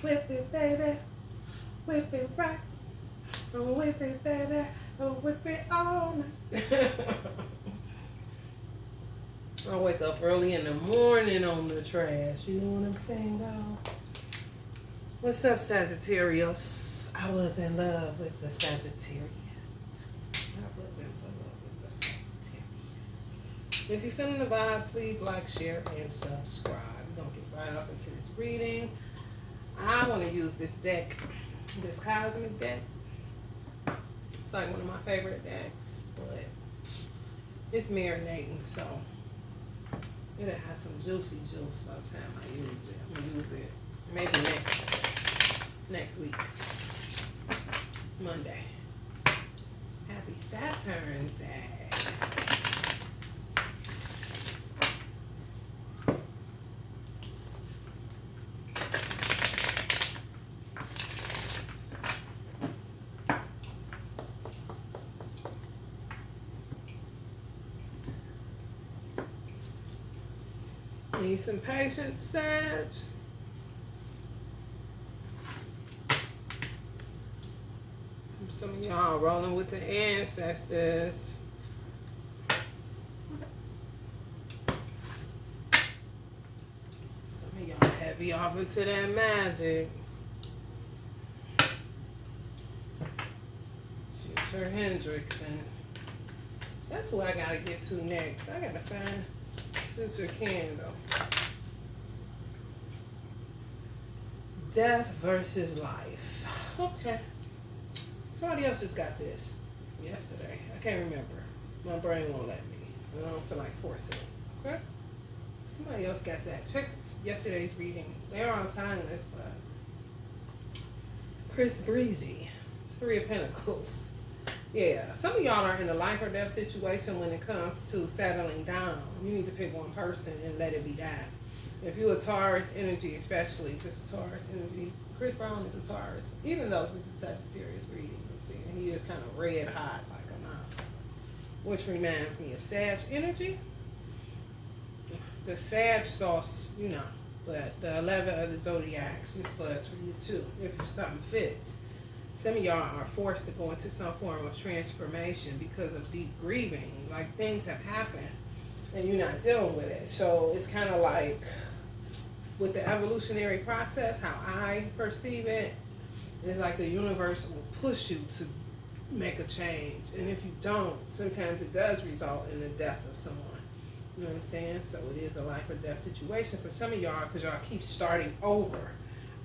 Whip it, baby. Whip it right. Oh, whip it, baby. Oh, whip it all night. I wake up early in the morning on the trash. You know what I'm saying, though? What's up, Sagittarius? I was in love with the Sagittarius. If you're feeling the vibes, please like, share, and subscribe. We're going to get right up into this reading. I want to use this deck, this cosmic deck. It's like one of my favorite decks, but it's marinating, so it'll have some juicy juice by the time I use it. I'm going to use it maybe next week, Monday. Happy Saturn Day. Need some patience, Sag. Some of y'all rolling with the ancestors. Some of y'all heavy off into that magic. Future Hendrickson. That's who I gotta get to next. I gotta find Future Candle. Death versus life. Okay. Somebody else just got this yesterday. I can't remember. My brain won't let me. I don't feel like forcing it. Okay? Somebody else got that. Check yesterday's readings. They're on timeless, but Chris Breezy. 3 of Pentacles. Yeah, some of y'all are in a life or death situation when it comes to settling down. You need to pick one person and let it be that. If you're a Taurus energy, especially just Taurus energy, Chris Brown is a Taurus. Even though this is a Sagittarius reading, I'm seeing he is kind of red hot like a knife. Which reminds me of Sag energy. The Sag sauce, you know, but the 11 of the zodiacs, this buzz for you too, if something fits. Some of y'all are forced to go into some form of transformation because of deep grieving. Like things have happened and you're not dealing with it. So it's kind of like with the evolutionary process, how I perceive it, it's like the universe will push you to make a change. And if you don't, sometimes it does result in the death of someone. You know what I'm saying? So it is a life or death situation for some of y'all because y'all keep starting over.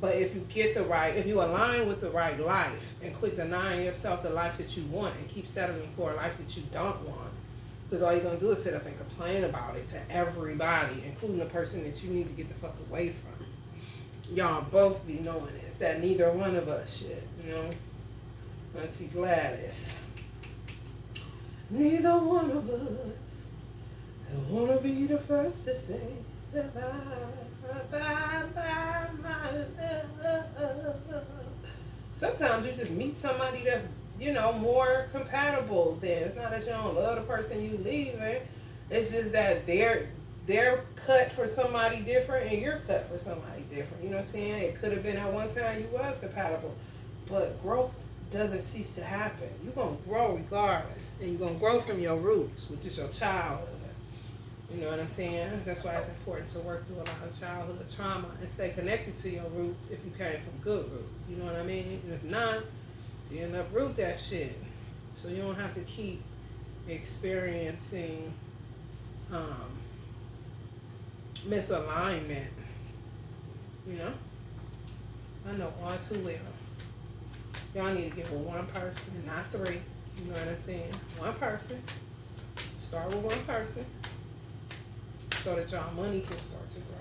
But if you get the right, if you align with the right life and quit denying yourself the life that you want and keep settling for a life that you don't want, because all you're going to do is sit up and complain about it to everybody, including the person that you need to get the fuck away from. Y'all both be knowing this, that neither one of us should, you know? Auntie Gladys. Neither one of us want to be the first to say goodbye. Sometimes you just meet somebody that's, you know, more compatible than. It's not that you don't love the person you leaving. It's just that they're cut for somebody different and you're cut for somebody different. You know what I'm saying? It could have been at one time you was compatible. But growth doesn't cease to happen. You're going to grow regardless. And you're going to grow from your roots, which is your childhood. You know what I'm saying? That's why it's important to work through a lot of childhood trauma and stay connected to your roots if you came from good roots. You know what I mean? And if not, then uproot that shit. So you don't have to keep experiencing misalignment. You know? I know all too well. Y'all need to get with one person, not 3. You know what I'm saying? One person. Start with one person. So that y'all money can start to grow.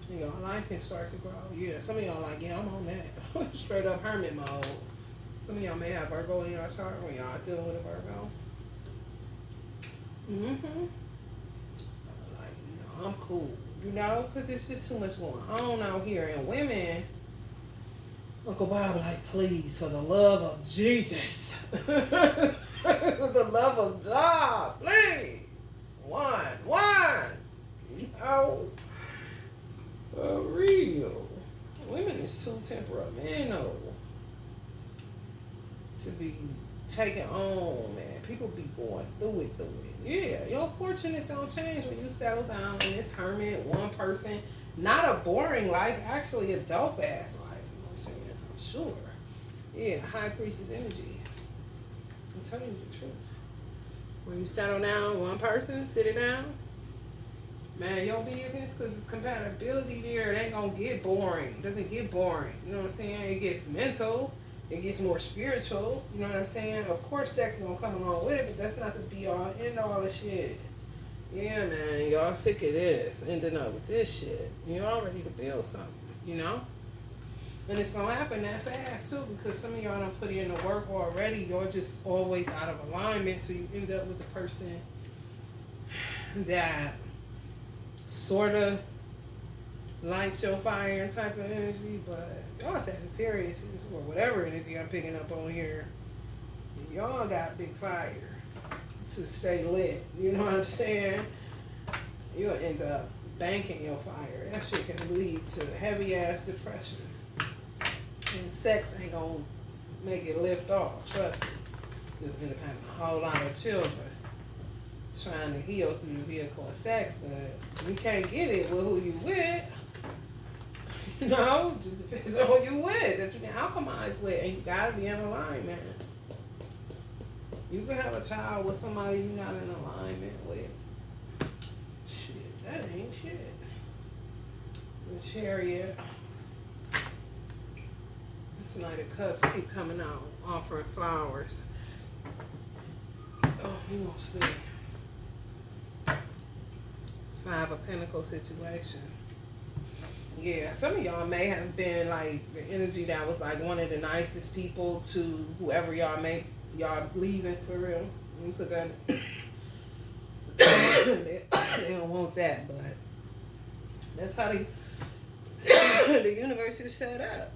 And y'all life can start to grow. Yeah, some of y'all like, yeah, I'm on that. Straight up hermit mode. Some of y'all may have Virgo in y'all chart when y'all dealing with a Virgo. Like, no, I'm cool. You know, because it's just too much going on out here. And women, Uncle Bob like, please, for the love of Jesus. For the love of God, please. One. You know, for real. Women is mental to be taken on, man. People be going through it. Yeah, your fortune is gonna change when you settle down in this hermit, one person, not a boring life, actually a dope ass life. You know what I'm saying? I'm sure. Yeah, high priestess energy. I'm telling you the truth. When you settle down, one person, sit it down. Man, your business, because it's compatibility there, it ain't gonna get boring. It doesn't get boring. You know what I'm saying? It gets mental. It gets more spiritual. You know what I'm saying? Of course, sex is gonna come along with it, but that's not the be all end all of shit. Yeah, man, y'all sick of this, ending up with this shit. You're all ready to build something, you know? And it's gonna happen that fast too, because some of y'all don't put in the work already. You're just always out of alignment, so you end up with the person that sort of lights your fire type of energy, but y'all Sagittarius or whatever energy I'm picking up on here, y'all got big fire to stay lit. You know what I'm saying? You'll end up banking your fire. That shit can lead to heavy ass depression. And sex ain't gonna make it lift off, trust me. Just end up having a whole lot of children trying to heal through the vehicle of sex, but you can't get it with who you with. No, it just depends on who you with, that you can alchemize with, and you gotta be in alignment. You can have a child with somebody you're not in alignment with. Shit, that ain't shit. The Chariot. This Knight of Cups keep coming out, offering flowers. Oh, we gonna see. Five of Pentacles situation. Yeah, some of y'all may have been like the energy that was like one of the nicest people to whoever y'all leaving for real. Let me put that. They don't want that, but that's how the universe is set up.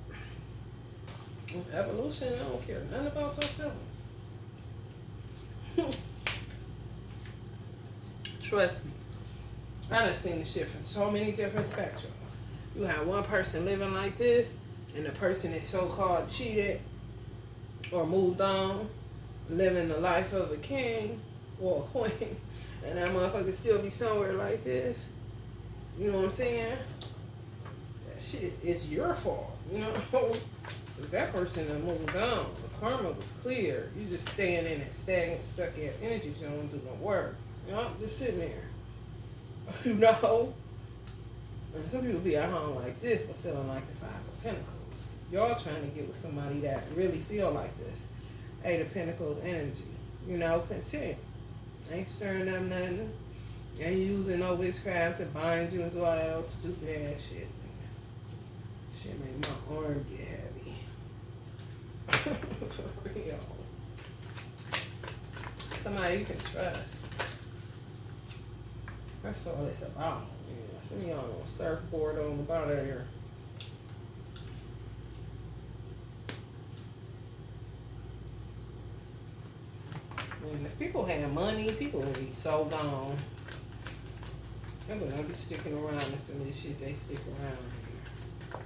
Evolution, I don't care nothing about your feelings. Trust me. I done seen the shit from so many different spectrums. You have one person living like this, and the person is so-called cheated or moved on, living the life of a king or a queen, and that motherfucker still be somewhere like this. You know what I'm saying? That shit is your fault, you know? Because that person that moved on, the karma was clear. You just staying in that stagnant, stuck-ass energy, you don't do no work. You know, just sitting there. You know? And some people be at home like this, but feeling like the Five of Pentacles. Y'all trying to get with somebody that really feel like this. Eight of Pentacles energy. You know, content. Ain't stirring up nothing. Ain't using no witchcraft to bind you and do all that old stupid ass shit. Shit made my arm get heavy. For real. Somebody you can trust. That's all it's about. Yeah, some of y'all on a surfboard on the bottom here. Man, if people had money, people would be so gone. People don't be sticking around in some of this shit they stick around here.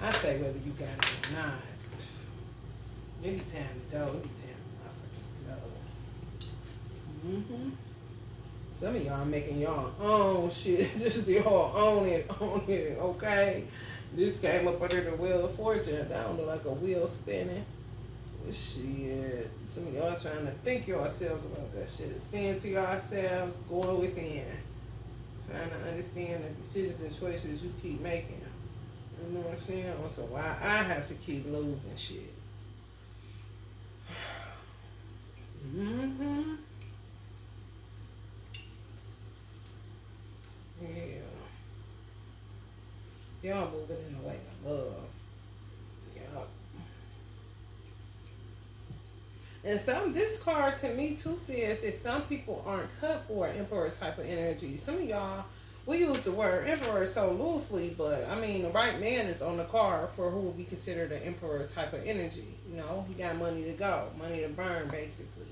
I say whether you got it or not. Maybe time to go. Maybe time to go. Some of y'all making y'all own shit. Just y'all own it, okay? This came up under the Wheel of Fortune. That don't look like a wheel spinning. Shit. Some of y'all trying to think yourselves about that shit. Stand to yourselves, going within. Trying to understand the decisions and choices you keep making. You know what I'm saying? Also, why I have to keep losing shit. Yeah. Y'all moving in the way of love. Yup. And this card to me too says that some people aren't cut for an emperor type of energy. Some of y'all, we use the word emperor so loosely, but I mean the right man is on the card for who would be considered an emperor type of energy. You know, he got money to go, money to burn basically.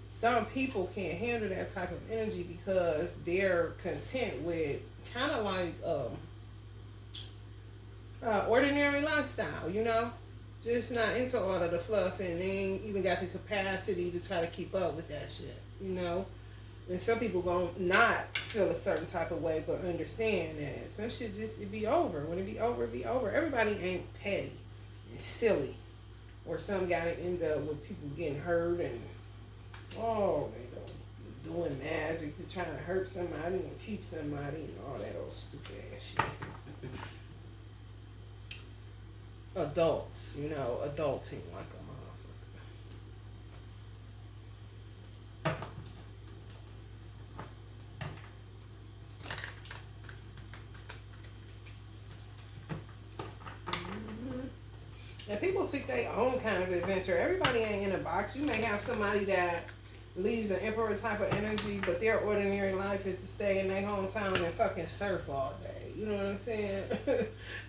Some people can't handle that type of energy because they're content with kind of like ordinary lifestyle, you know? Just not into all of the fluff, and they ain't even got the capacity to try to keep up with that shit, you know? And some people gonna not feel a certain type of way, but understand that some shit just, it be over. When it be over, it be over. Everybody ain't petty and silly. Or some gotta end up with people getting hurt and, oh, they doing magic to try to hurt somebody and keep somebody and all that old stupid ass shit. Adults, you know, adulting like a motherfucker. And people seek their own kind of adventure. Everybody ain't in a box. You may have somebody that leaves an emperor type of energy, but their ordinary life is to stay in their hometown and fucking surf all day. You know what I'm saying?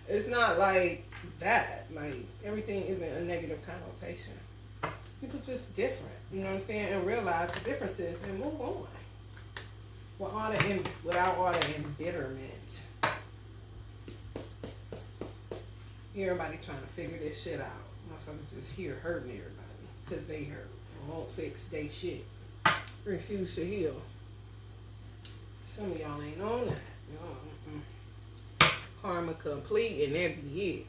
It's not like that. Like, everything isn't a negative connotation. People just different. You know what I'm saying? And realize the differences and move on. Without all the embitterment. Everybody trying to figure this shit out. Motherfuckers just here hurting everybody because they hurt. Won't fix they shit. Refuse to heal. Some of y'all ain't on that. Karma complete and that be it.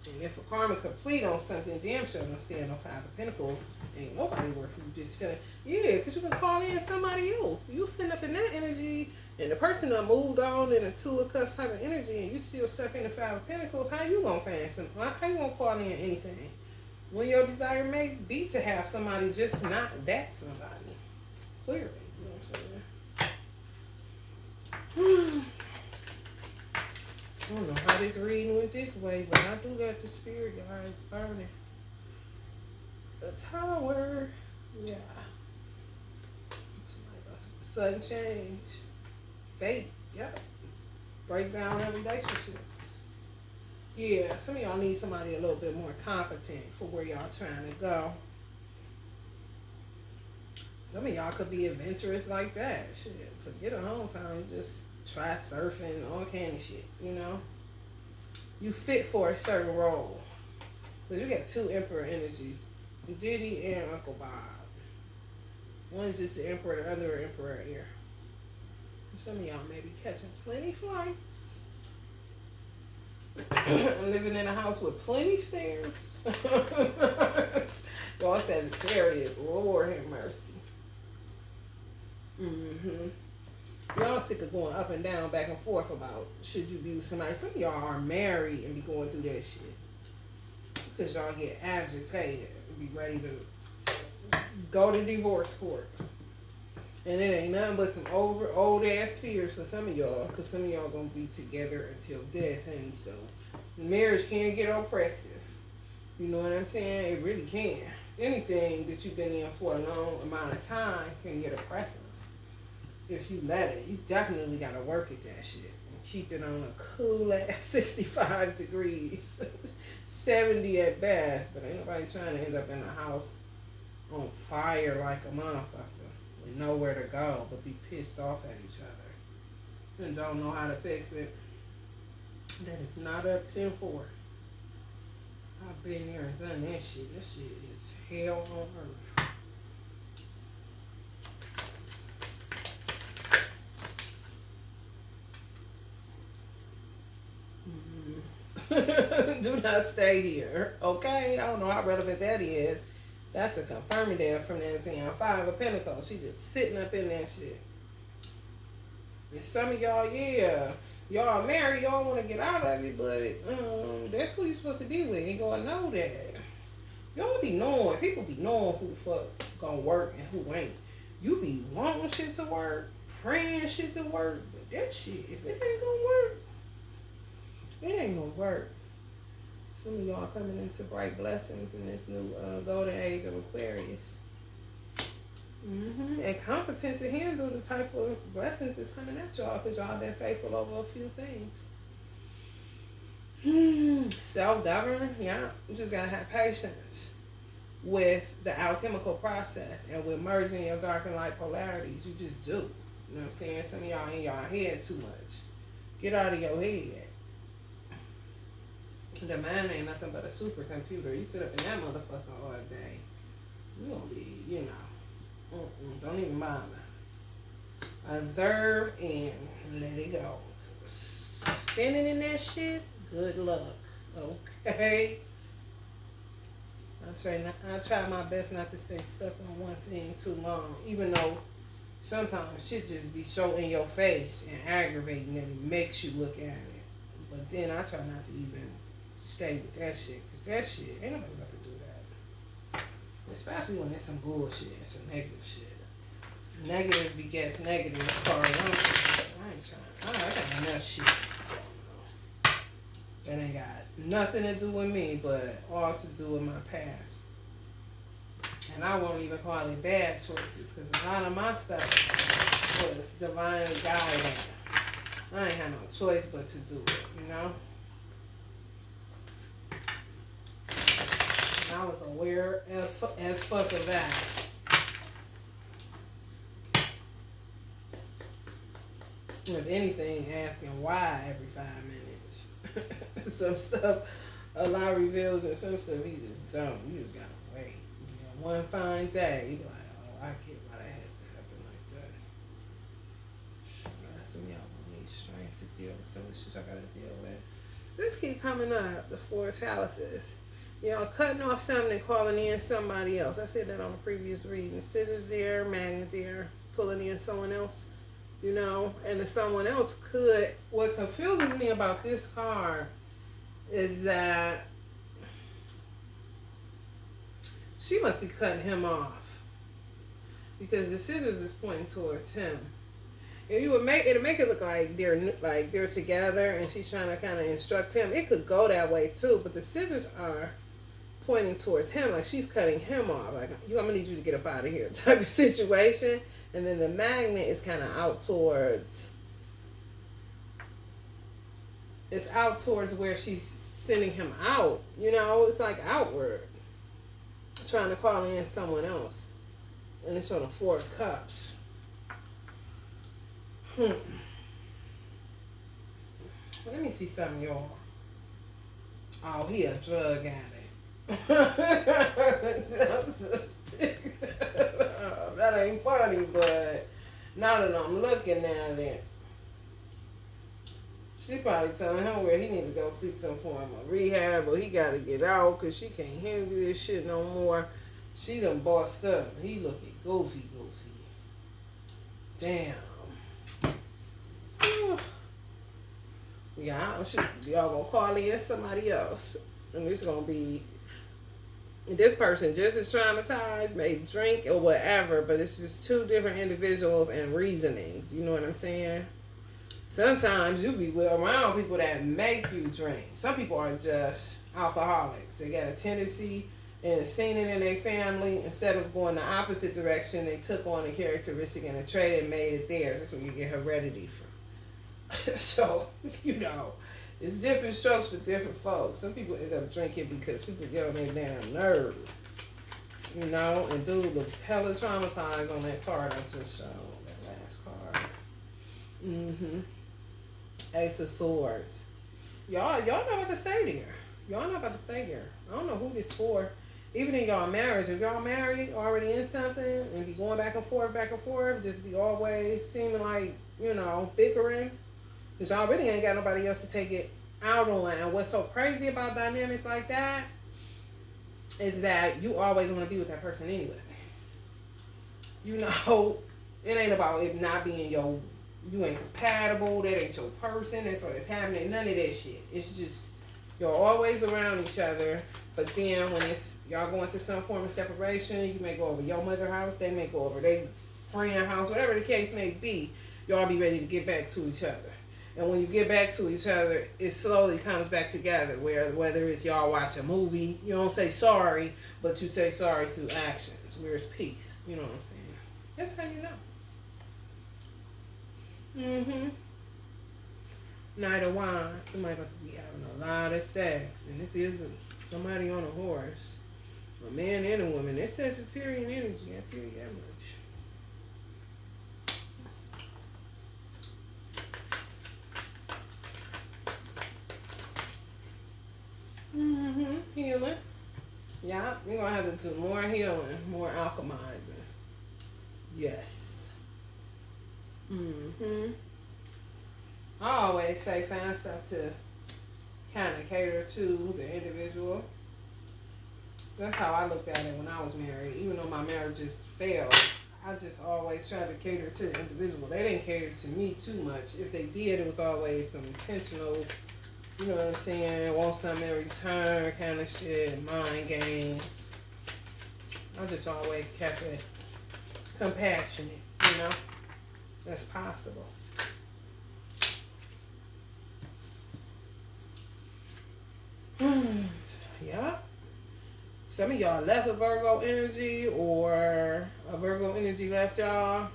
And if a karma complete on something, damn sure don't stand on Five of Pentacles. Ain't nobody worth you just feeling. Yeah, because you can call in somebody else. You sitting up in that energy, and the person that moved on in a Two of Cups type of energy, and you still stuck in the Five of Pentacles. How you gonna find some? How you gonna call in anything? When your desire may be to have somebody, just not that somebody. Clearly, you know what I'm saying? I don't know how this reading went this way, but I do got the spirit guides burning. The Tower. Yeah. Sudden change. Fate. Yep. Break down our relationships. Yeah, some of y'all need somebody a little bit more competent for where y'all trying to go. Some of y'all could be adventurous like that. Shit, forget a hometown. Just try surfing, all kind of shit, you know? You fit for a certain role. Because you got two Emperor energies. Diddy and Uncle Bob. One is just the Emperor, the other Emperor here. Some of y'all may be catching plenty flights. I'm living in a house with plenty stairs. Y'all Sagittarius, Lord have mercy. Y'all sick of going up and down, back and forth about should you be with somebody. Some of y'all are married and be going through that shit. Because y'all get agitated and be ready to go to divorce court. And it ain't nothing but some old ass fears for some of y'all. Because some of y'all gonna be together until death, honey. So marriage can get oppressive. You know what I'm saying? It really can. Anything that you've been in for a long amount of time can get oppressive. If you let it, you definitely got to work at that shit and keep it on a cool ass 65 degrees, 70 at best. But ain't nobody trying to end up in a house on fire like a motherfucker with nowhere to go but be pissed off at each other and don't know how to fix it. That is not up 10-4. I've been there and done that shit. That shit is hell on earth. Do not stay here. Okay? I don't know how relevant that is. That's a confirmative from that thing. Five of Pentacles. She just sitting up in that shit. And some of y'all, yeah, y'all married, y'all want to get out of it, but that's who you're supposed to be with. You gonna know that. Y'all be knowing. People be knowing who the fuck gonna work and who ain't. You be wanting shit to work, praying shit to work, but that shit, if it ain't gonna work, it ain't gonna work. Some of y'all coming into bright blessings in this new golden age of Aquarius. And competent to handle the type of blessings that's coming at y'all because y'all been faithful over a few things. Self-govern, yeah. You just gotta have patience with the alchemical process and with merging your dark and light polarities. You just do. You know what I'm saying? Some of y'all in y'all head too much. Get out of your head. The mind ain't nothing but a supercomputer. You sit up in that motherfucker all day. You gonna be, you know, don't even bother. Observe and let it go. Spinning in that shit, good luck. Okay? I try my best not to stay stuck on one thing too long, even though sometimes shit just be so in your face and aggravating that it makes you look at it. But then I try not to even stay with that shit, because that shit, ain't nobody about to do that. Especially when there's some bullshit, some negative shit. Negative begets negative as far as I'm concerned. I ain't trying. I got enough shit. That ain't got nothing to do with me, but all to do with my past. And I won't even call it bad choices, because a lot of my stuff was divinely guided. I ain't had no choice but to do it, you know? And I was aware as fuck of that. If anything, asking why every 5 minutes. Some stuff Allah reveals, and some stuff he just don't. You just gotta wait. You know, one fine day, you be like, oh, I get why that has to happen like that. Some of y'all will need strength to deal with some of the shit I gotta deal with. This keep coming up, the 4 chalices. You know, cutting off something and calling in somebody else. I said that on a previous reading. Scissors there, magnet there, pulling in someone else. You know, and if someone else could, what confuses me about this card is that she must be cutting him off, because the scissors is pointing towards him. If you would make it look like they're together and she's trying to kind of instruct him. It could go that way too, but the scissors are pointing towards him, like she's cutting him off. Like, I'm gonna need you to get up out of here type of situation. And then the magnet is kind of out towards, it's out towards where she's sending him out. You know, it's like outward. Trying to call in someone else. And it's on the 4 of Cups. Let me see something, y'all. Oh, he a drug addict. That ain't funny, but now that I'm looking at it, she probably telling him where he needs to go seek some form of rehab, or he got to get out because she can't handle this shit no more. She done bossed up. He looking goofy. Damn. Yeah, y'all gonna call in somebody else, and it's gonna be this person just as traumatized, may drink or whatever, but it's just 2 different individuals and reasonings. You know what I'm saying? Sometimes you be around people that make you drink. Some people are just alcoholics. They got a tendency and seen it in their family. Instead of going the opposite direction, they took on a characteristic and a trait and made it theirs. That's where you get heredity from. So, you know, it's different strokes for different folks. Some people end up drinking because people get on their damn nerves. You know, and dude looked hella traumatized on that card I just showed. That last card. Ace of Swords. Y'all not about to stay there. Y'all not about to stay there. I don't know who this for. Even in y'all marriage, if y'all married, already in something, and be going back and forth, just be always seeming like, you know, bickering. Because y'all really ain't got nobody else to take it out on. And what's so crazy about dynamics like that is that you always want to be with that person anyway. You know, it ain't about it not being you ain't compatible, that ain't your person, that's what is happening, none of that shit. It's just, you're always around each other, but then when it's, y'all go into some form of separation, you may go over your mother house, they may go over their friend house, whatever the case may be, y'all be ready to get back to each other. And when you get back to each other, it slowly comes back together, whether it's y'all watch a movie, you don't say sorry, but you say sorry through actions, where it's peace. You know what I'm saying? That's how you know. Knight of Wands. Somebody about to be having a lot of sex. And this isn't somebody on a horse. A man and a woman. That's Sagittarian energy. I tell you that much. do more healing, more alchemizing. Yes. I always say find stuff to kind of cater to the individual. That's how I looked at it when I was married. Even though my marriages failed, I just always tried to cater to the individual. They didn't cater to me too much. If they did, it was always some intentional, you know what I'm saying, want something in return kind of shit, mind games. I just always kept it compassionate, you know, as possible. Yep. Some of y'all left a Virgo energy, or a Virgo energy left y'all,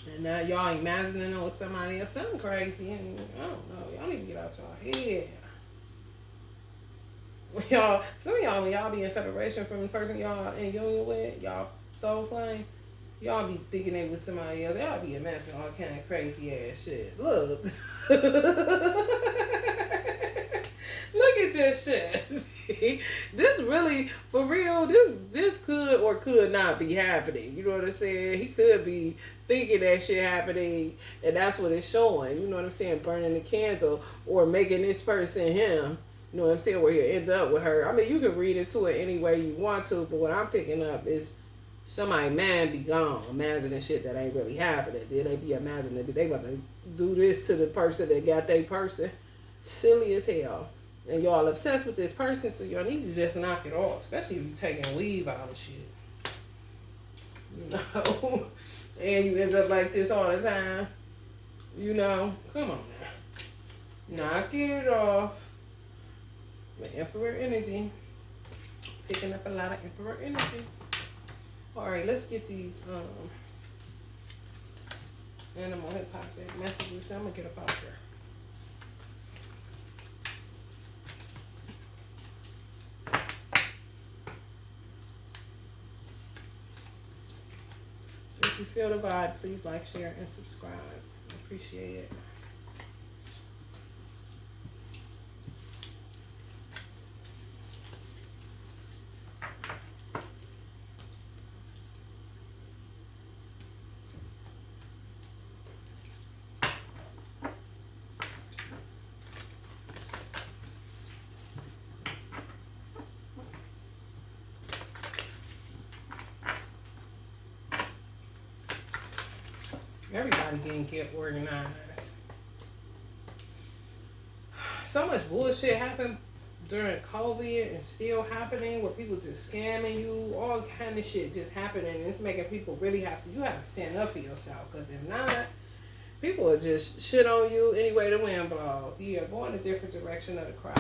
and now y'all imagining it with somebody else. Something crazy. And I don't know. Y'all need to get out y'all head. Some of y'all, when y'all be in separation from the person y'all in union with, y'all soul flame, y'all be thinking they with somebody else. Y'all be imagining all kind of crazy ass shit. Look. Look at this shit. This really, for real, this could or could not be happening. You know what I'm saying? He could be thinking that shit happening, and that's what it's showing. You know what I'm saying? Burning the candle or making this person him. You know what I'm saying? Where he'll end up with her. I mean, you can read into it any way you want to, but what I'm picking up is somebody man be gone, imagining shit that ain't really happening. Then they be imagining they about to do this to the person that got their person. Silly as hell. And y'all obsessed with this person, so y'all need to just knock it off. Especially if you taking weave out of shit. You know? And you end up like this all the time. You know? Come on now. Knock it off. The Emperor energy. Picking up a lot of Emperor energy. Alright, let's get these animal hypnotic messages. I'm gonna get up out there. If you feel the vibe, please like, share, and subscribe. I appreciate it. Everybody get organized. So much bullshit happened during COVID and still happening, where people just scamming you, all kind of shit just happening. It's making people really you have to stand up for yourself, because if not, people will just shit on you any way the wind blows. Yeah, go in a different direction of the crowd.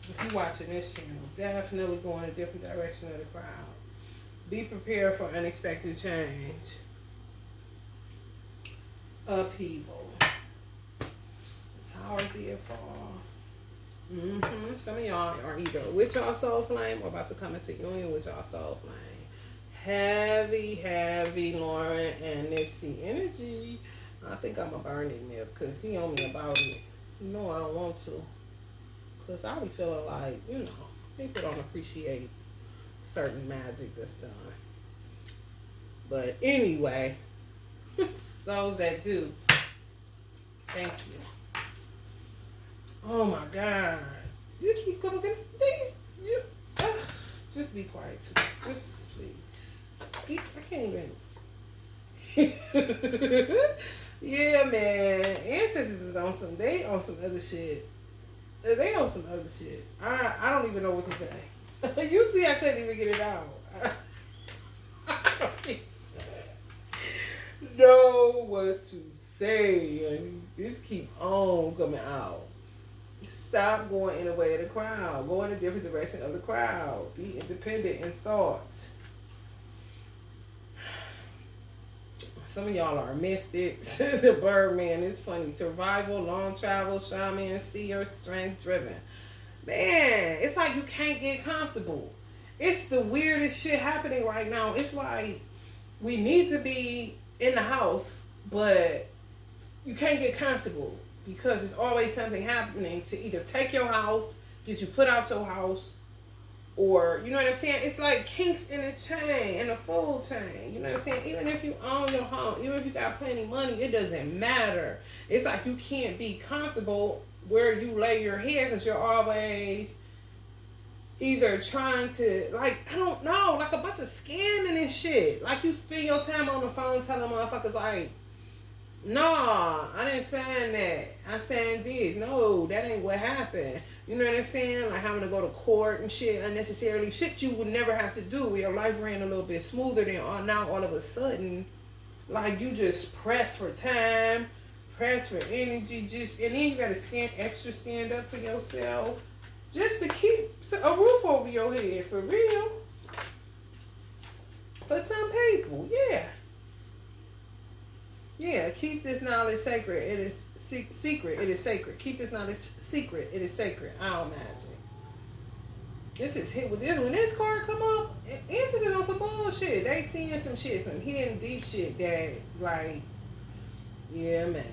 If you're watching this channel, definitely go in a different direction of the crowd. Be prepared for unexpected change. Upheaval. Tower did fall. Some of y'all are either with y'all soul flame or about to come into union with y'all soul flame. Heavy Lauren and Nipsey energy. I think I'm going to burn it, Nip, because he on me about it. You know I don't want to. Because I be feeling like, you know, people don't appreciate certain magic that's done. But anyway... Those that do, thank you. Oh my God. You keep coming, please. Just be quiet too. Just please. I can't even. Yeah, man. Ancestors is on some, they on some other shit. They on some other shit. I don't even know what to say. You see, I couldn't even get it out. Know what to say, and just keep on coming out. Stop going in the way of the crowd. Go in a different direction of the crowd. Be independent in thought. Some of y'all are mystics. The Birdman, it's funny. Survival, long travel, shaman, seer, strength driven. Man, it's like you can't get comfortable. It's the weirdest shit happening right now. It's like we need to be in the house, but you can't get comfortable because there's always something happening to either take your house, get you put out your house, or, you know what I'm saying? It's like kinks in the chain, in the food chain. You know what I'm saying? Even if you own your home, even if you got plenty of money, it doesn't matter. It's like you can't be comfortable where you lay your head because you're always either trying to, like, I don't know, like a bunch of scamming and shit. Like you spend your time on the phone telling motherfuckers like, no, I didn't sign that. I signed this. No, that ain't what happened. You know what I'm saying? Like having to go to court and shit unnecessarily. Shit you would never have to do. Your life ran a little bit smoother than now all of a sudden. Like you just press for time, press for energy, and then you gotta stand up for yourself. Just to keep a roof over your head, for real. For some people, yeah. Yeah, keep this knowledge sacred. It is secret. It is sacred. Keep this knowledge secret. It is sacred. I'll imagine. This is hit with this. When this card come up, instances on some bullshit. They seeing some shit, some hidden deep shit that, like, yeah, man.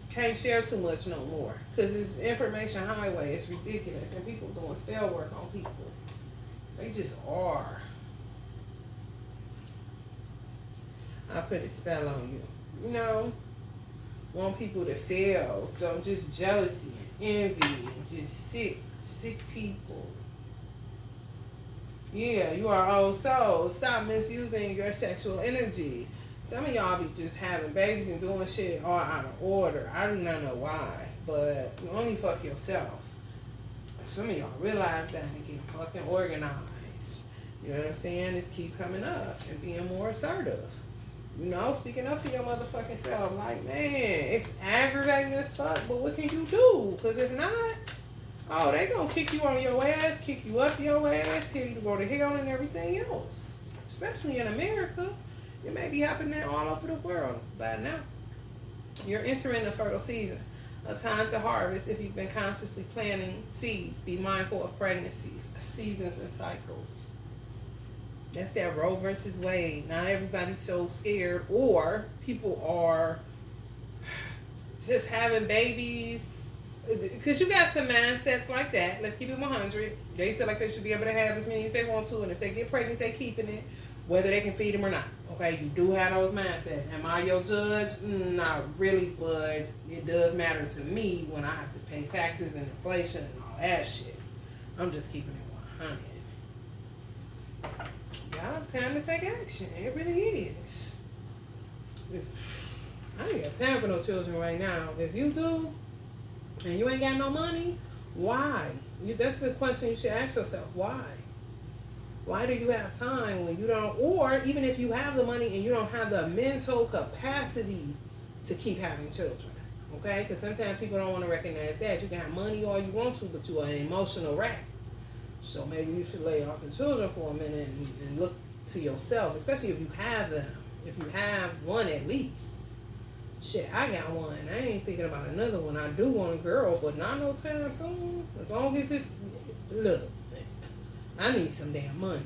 Can't share too much no more. Because it's information highway. It's ridiculous. And people doing spell work on people. They just are. I put a spell on you. You know, want people to fail. Don't just jealousy and envy and just sick people. Yeah, you are old soul. Stop misusing your sexual energy. Some of y'all be just having babies and doing shit all out of order. I do not know why, but you only fuck yourself. Some of y'all realize that and get fucking organized. You know what I'm saying? Just keep coming up and being more assertive. You know, speaking up for your motherfucking self. Like, man, it's aggravating as fuck, but what can you do? Because if not, oh, they gonna kick you on your ass, kick you up your ass, tell you to go to hell and everything else. Especially in America. It may be happening all over the world by now. You're entering the fertile season. A time to harvest if you've been consciously planting seeds. Be mindful of pregnancies, seasons, and cycles. That's that Roe versus Wade. Not everybody's so scared, or people are just having babies. Because you got some mindsets like that. Let's keep it 100. They feel like they should be able to have as many as they want to, and if they get pregnant, they keeping it, whether they can feed them or not. Okay, you do have those mindsets. Am I your judge? Not really, but it does matter to me when I have to pay taxes and inflation and all that shit. I'm just keeping it 100. Y'all, time to take action. It really is. I ain't got time for no children right now. If you do, and you ain't got no money, why? That's the question you should ask yourself. Why? Why do you have time when you don't, or even if you have the money and you don't have the mental capacity to keep having children? Okay? Because sometimes people don't want to recognize that. You can have money all you want to, but you are an emotional rat. So maybe you should lay off the children for a minute and look to yourself, especially if you have them. If you have one at least. Shit, I got one. I ain't thinking about another one. I do want a girl, but not no time soon. As long as it's... Look, I need some damn money.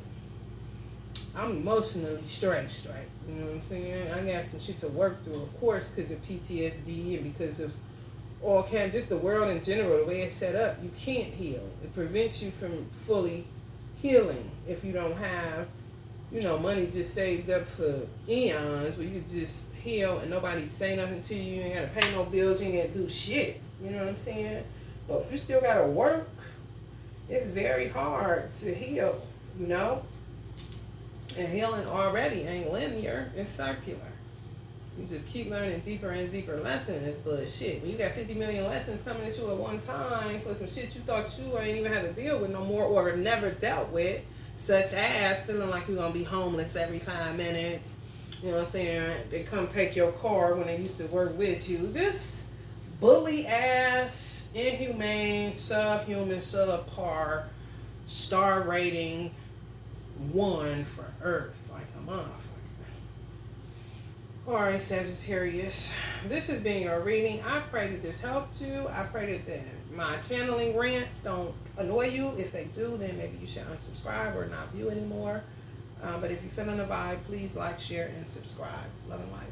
I'm emotionally straight. You know what I'm saying? I got some shit to work through, of course, because of PTSD and because of just the world in general, the way it's set up. You can't heal. It prevents you from fully healing if you don't have, money just saved up for eons where you could just heal and nobody say nothing to you. You ain't gotta pay no bills. You ain't gotta do shit. You know what I'm saying? But if you still gotta work, it's very hard to heal, And healing already ain't linear. It's circular. You just keep learning deeper and deeper lessons. But shit, when you got 50 million lessons coming at you at one time for some shit you thought you ain't even had to deal with no more or have never dealt with, such as feeling like you're gonna be homeless every 5 minutes. You know what I'm saying? They come take your car when they used to work with you. Just bully ass, inhumane, subhuman, subpar, star rating 1 for Earth. Like a motherfucker. Alright, Sagittarius. This has been your reading. I pray that this helped you. I pray that my channeling rants don't annoy you. If they do, then maybe you should unsubscribe or not view anymore. But if you're feeling the vibe, please like, share, and subscribe. Love and light.